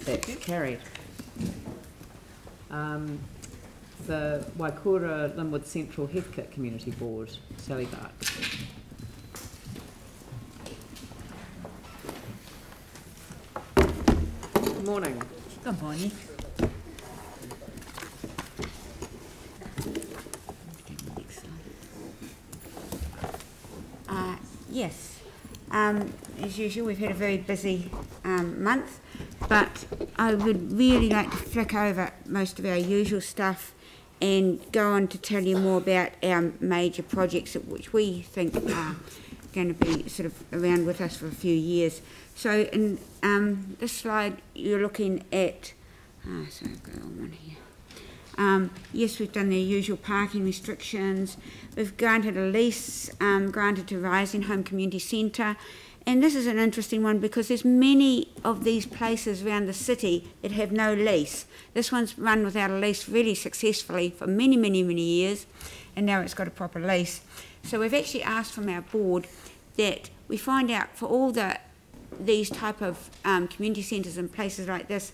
That's carried. The Waikura Linwood-Central-Heathcote Community Board, Sally Bart. Good morning. Good morning. Yes, as usual we've had a very busy month, but I would really like to flick over most of our usual stuff and go on to tell you more about our major projects which we think are going to be sort of around with us for a few years. So in this slide you're looking at, sorry I've got the wrong one here. Yes, we've done the usual parking restrictions. We've granted a lease, granted to Rising Home Community Centre. And this is an interesting one because there's many of these places around the city that have no lease. This one's run without a lease really successfully for many, many, many years. And now it's got a proper lease. So we've actually asked from our board that we find out for all these type of community centres and places like this,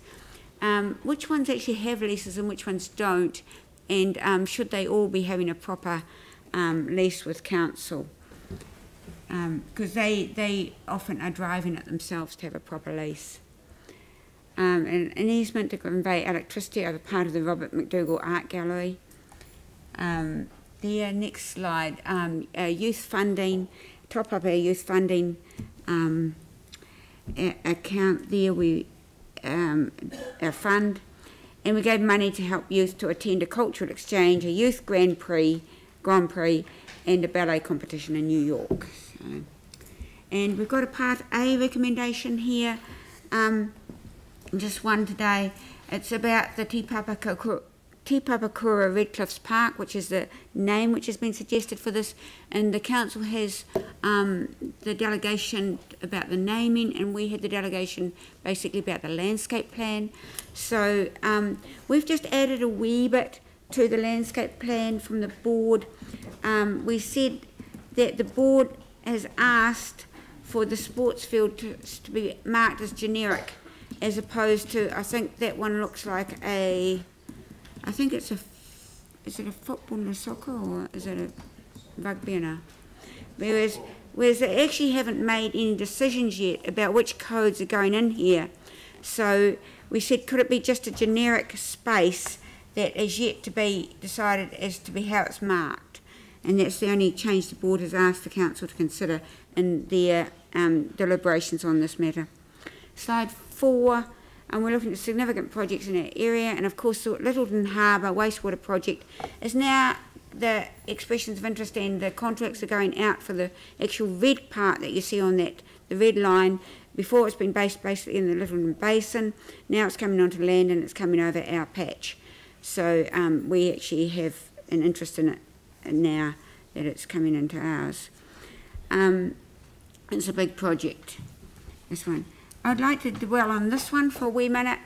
which ones actually have leases and which ones don't, and should they all be having a proper lease with council, because they often are driving it themselves to have a proper lease. And an easement to convey electricity over part of the Robert McDougall Art Gallery. The next slide, youth funding, top up our youth funding account there. Our fund, and we gave money to help youth to attend a cultural exchange, a youth Grand Prix, and a ballet competition in New York. So, and we've got a Part A recommendation here, just one today. It's about the Te Papakura Red Cliffs Park, which is the name which has been suggested for this, and the council has the delegation about the naming, and we had the delegation basically about the landscape plan. So we've just added a wee bit to the landscape plan from the board. We said that the board has asked for the sports field to be marked as generic, as opposed to, I think that one looks like a, I think it's a, is it a football and a soccer, or is it a rugby and a, whereas they actually haven't made any decisions yet about which codes are going in here. So we said, could it be just a generic space that is yet to be decided as to be how it's marked? And that's the only change the board has asked the council to consider in their deliberations on this matter. Slide 4. And we're looking at significant projects in our area, and of course the Littleton Harbour wastewater project is now the expressions of interest, and the contracts are going out for the actual red part that you see on that, the red line. Before it's been based basically in the Littleton Basin, now it's coming onto land and it's coming over our patch. So we actually have an interest in it now that it's coming into ours. It's a big project, this one. I'd like to dwell on this one for a wee minute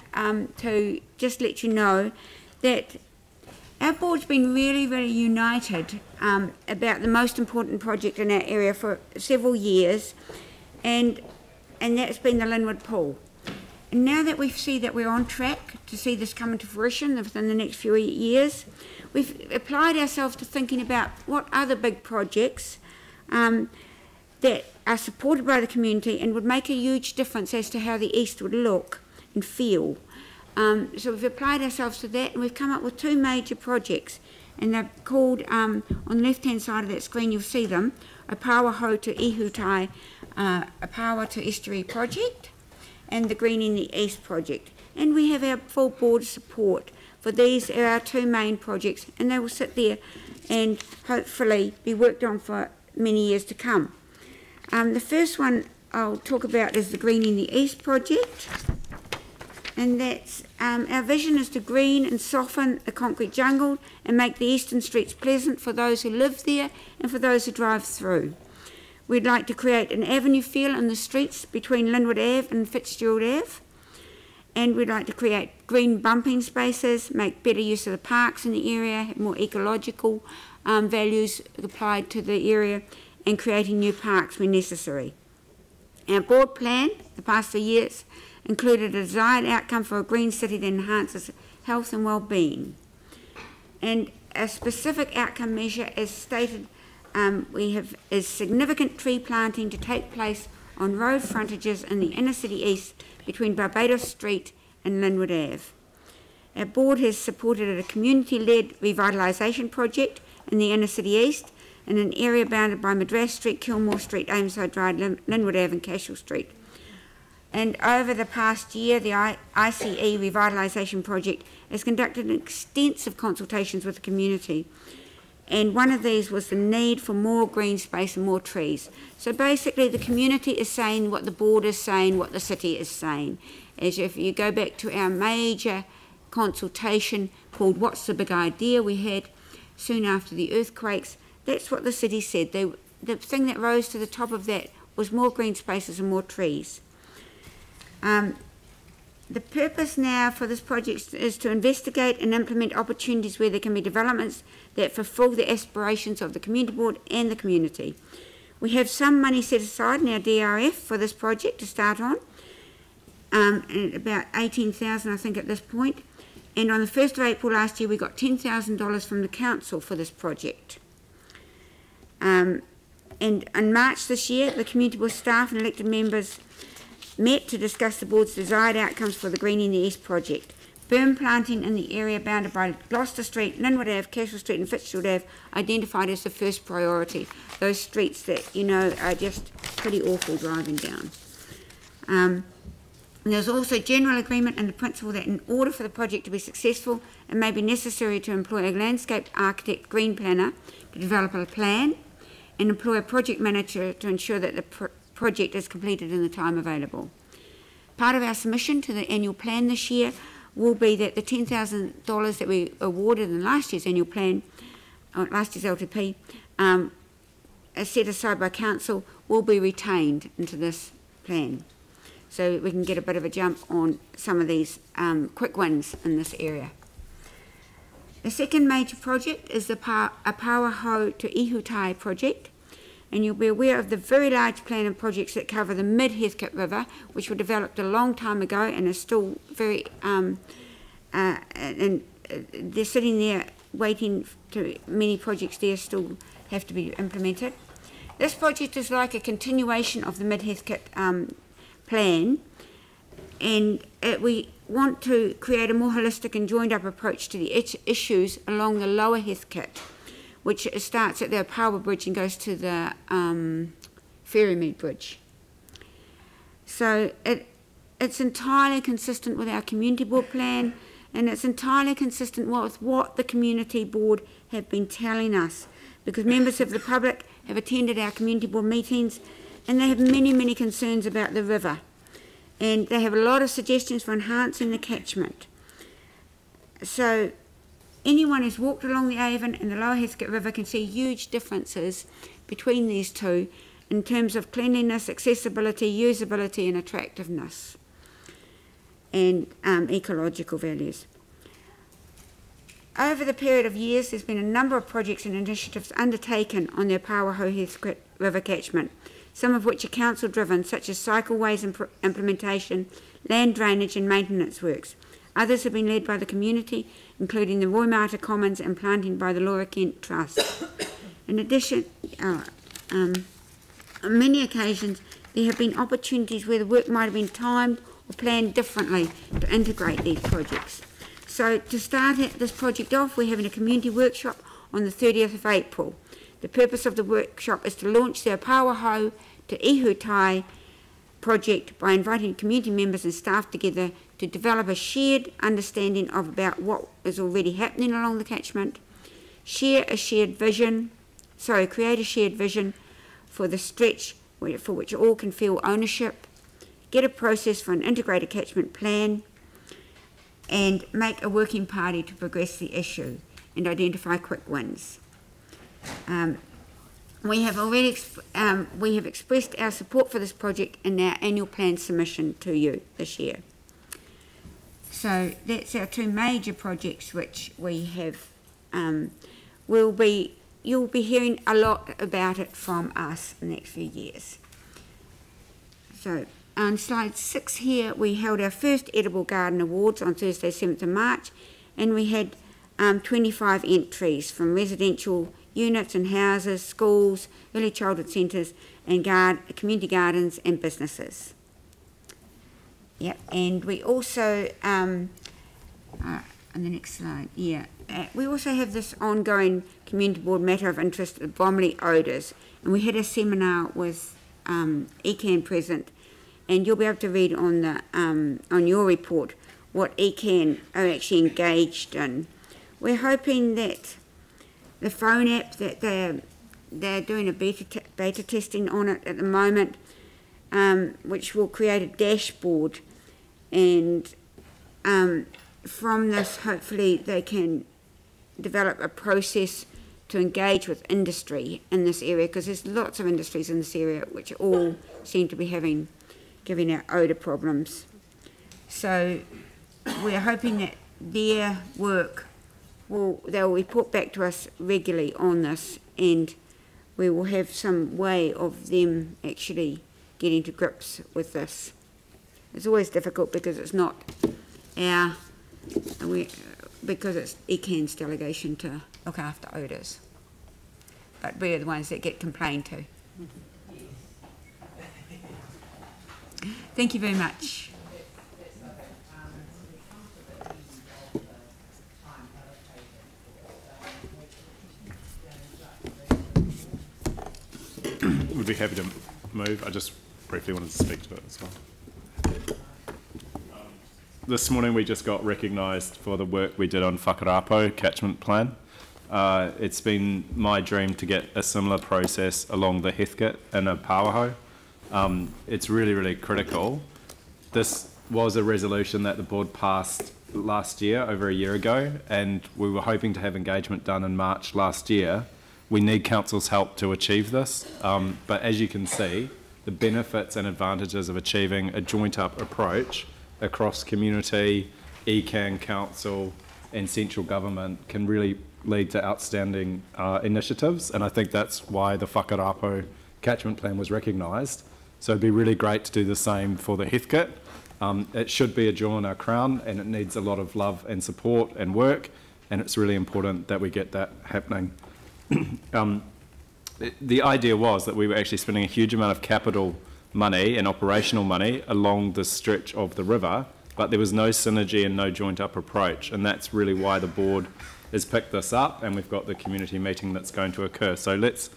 to just let you know that our board's been really, really united about the most important project in our area for several years, and that's been the Linwood Pool. And now that we see that we're on track to see this come into fruition within the next few years, we've applied ourselves to thinking about what other big projects that are supported by the community and would make a huge difference as to how the east would look and feel. So we've applied ourselves to that, and we've come up with 2 major projects, and they're called, on the left-hand side of that screen you'll see them, a Pawaho to Ihutai, a Power to Estuary project, and the Greening the East project. And we have our full board support for these are our 2 main projects, and they will sit there and hopefully be worked on for many years to come. The first one I'll talk about is the Greening the East project, and that's our vision is to green and soften the concrete jungle and make the eastern streets pleasant for those who live there and for those who drive through. We'd like to create an avenue feel in the streets between Linwood Ave and Fitzgerald Ave, and we'd like to create green bumping spaces, make better use of the parks in the area, have more ecological values applied to the area, and creating new parks when necessary. Our board plan, the past 3 years, included a desired outcome for a green city that enhances health and well-being. And a specific outcome measure, as stated, is significant tree planting to take place on road frontages in the inner city east between Barbados Street and Linwood Ave. Our board has supported a community-led revitalisation project in the inner city east in an area bounded by Madras Street, Kilmore Street, Ameside Drive, Linwood Ave and Cashel Street. And over the past year, the ICE revitalisation project has conducted extensive consultations with the community. And one of these was the need for more green space and more trees. So basically the community is saying what the board is saying, what the city is saying. As if you go back to our major consultation called What's the Big Idea we had soon after the earthquakes, that's what the city said. The thing that rose to the top of that was more green spaces and more trees. The purpose now for this project is to investigate and implement opportunities where there can be developments that fulfil the aspirations of the community board and the community. We have some money set aside in our DRF for this project to start on, and about 18,000 I think at this point. And on the 1st of April last year we got $10,000 from the council for this project. And in March this year the community board staff and elected members met to discuss the board's desired outcomes for the Green in the East project. Berm planting in the area bounded by Gloucester Street, Linwood Ave, Cashel Street and Fitzgerald Ave identified as the first priority. Those streets that, you know, are just pretty awful driving down. And there's also general agreement in the principle that in order for the project to be successful, it may be necessary to employ a landscape architect green planner to develop a plan and employ a project manager to ensure that the project is completed in the time available. Part of our submission to the annual plan this year will be that the $10,000 that we awarded in last year's annual plan, last year's LTP, as set aside by council, will be retained into this plan. So we can get a bit of a jump on some of these quick wins in this area. The second major project is the Apauaho to Ihutai project. And you'll be aware of the very large plan and projects that cover the mid-Heathcote River, which were developed a long time ago and are still very, and they're sitting there waiting to, many projects there still have to be implemented. This project is like a continuation of the mid-Heathcote plan, and we want to create a more holistic and joined-up approach to the issues along the lower Heathcote, which starts at the Apauaho Bridge and goes to the Ferrymead Bridge. So it's entirely consistent with our community board plan, and it's entirely consistent with what the community board have been telling us, because members of the public have attended our community board meetings and they have many, many concerns about the river, and they have a lot of suggestions for enhancing the catchment. So anyone who's walked along the Avon and the Lower Heathcote River can see huge differences between these two in terms of cleanliness, accessibility, usability and attractiveness and ecological values. Over the period of years, there's been a number of projects and initiatives undertaken on the Apauaho Heathcote River catchment, some of which are council-driven, such as cycleways implementation, land drainage and maintenance works. Others have been led by the community, including the Roy Marta Commons and planting by the Laura Kent Trust. In addition, on many occasions, there have been opportunities where the work might have been timed or planned differently to integrate these projects. So to start this project off, we're having a community workshop on the 30th of April. The purpose of the workshop is to launch the Apauaho to Ihutai project by inviting community members and staff together to develop a shared understanding of about what is already happening along the catchment, create a shared vision for the stretch for which all can feel ownership, get a process for an integrated catchment plan, and make a working party to progress the issue and identify quick wins. We have expressed our support for this project in our annual plan submission to you this year. So that's our two major projects which we have. You'll be hearing a lot about it from us in the next few years. So on slide 6 here, we held our first Edible Garden Awards on Thursday, 7th of March, and we had 25 entries from residential units and houses, schools, early childhood centres, and community gardens and businesses. Yep, and we also, on the next slide, we also have this ongoing community board matter of interest, the Bromley odours, and we had a seminar with ECAN present, and you'll be able to read on the on your report what ECAN are actually engaged in. We're hoping that the phone app that they're doing a beta testing on it at the moment, which will create a dashboard, and from this hopefully they can develop a process to engage with industry in this area, because there's lots of industries in this area which all seem to be giving out odour problems. So we're hoping that their work they'll report back to us regularly on this, and we will have some way of them actually getting to grips with this. It's always difficult because it's not because it's ECAN's delegation to look after odours, but we're the ones that get complained to. Thank you very much. Would be happy to move. I just briefly wanted to speak to it as well. This morning we just got recognised for the work we did on Whakarapo catchment plan. It's been my dream to get a similar process along the Heathcote in a Pāwaho. It's really, really critical. This was a resolution that the board passed last year, over a year ago, and we were hoping to have engagement done in March last year. We need council's help to achieve this, but as you can see, the benefits and advantages of achieving a joint-up approach across community, ECAN, council and central government can really lead to outstanding initiatives, and I think that's why the Whakarapo catchment plan was recognised. So it'd be really great to do the same for the Heathcote. It should be a jewel in our crown, and it needs a lot of love and support and work, and it's really important that we get that happening. The idea was that we were actually spending a huge amount of capital money and operational money along the stretch of the river, but there was no synergy and no joint up approach, and that's really why the board has picked this up, and we've got the community meeting that's going to occur. So let's,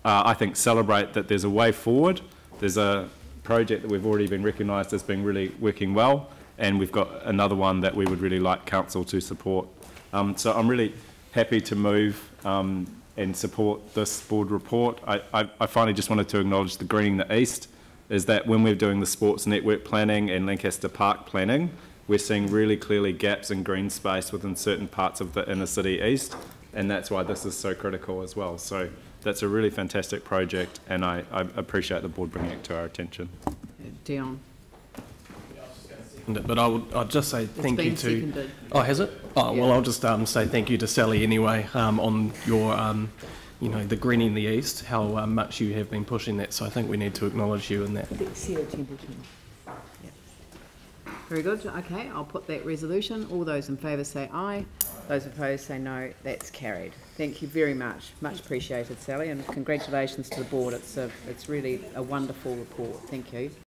I think, celebrate that there's a way forward. There's a project that we've already been recognised as being really working well, and we've got another one that we would really like council to support. So I'm really happy to move and support this board report. I finally just wanted to acknowledge the greening the east, is that when we're doing the sports network planning and Lancaster Park planning, we're seeing really clearly gaps in green space within certain parts of the inner city east, and that's why this is so critical as well. So that's a really fantastic project, and I appreciate the board bringing it to our attention. Dion. But I'll just say thank you to... Seconded. Oh, has it? Oh, Yeah. well, I'll just say thank you to Sally anyway on your, you know, the greening the east, how much you have been pushing that. So I think we need to acknowledge you in that. Very good. Okay, I'll put that resolution. All those in favour say aye. Those opposed say no. That's carried. Thank you very much. Much appreciated, Sally, and congratulations to the board. It's really a wonderful report. Thank you.